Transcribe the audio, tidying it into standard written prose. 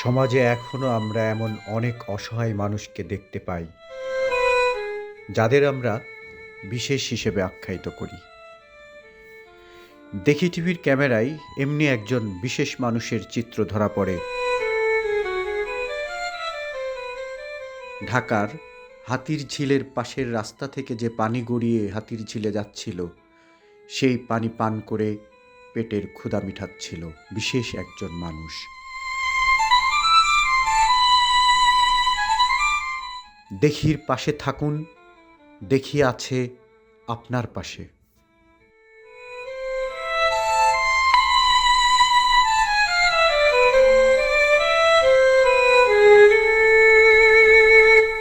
সমাজে এখনো আমরা এমন অনেক অসহায় মানুষকে দেখতে পাই, যাদের আমরা বিশেষ হিসেবে আখ্যায়িত করি। দেখি টিভির ক্যামেরায় এমনি একজন বিশেষ মানুষের চিত্র ধরা পড়ে। ঢাকার হাতির ঝিলের পাশের রাস্তা থেকে যে পানি গড়িয়ে হাতির ঝিলে যাচ্ছিল, সেই পানি পান করে পেটের ক্ষুধা মিটাচ্ছিল বিশেষ একজন মানুষ। দেখির পাশে থাকুন, দেখি আছে আপনার পাশে।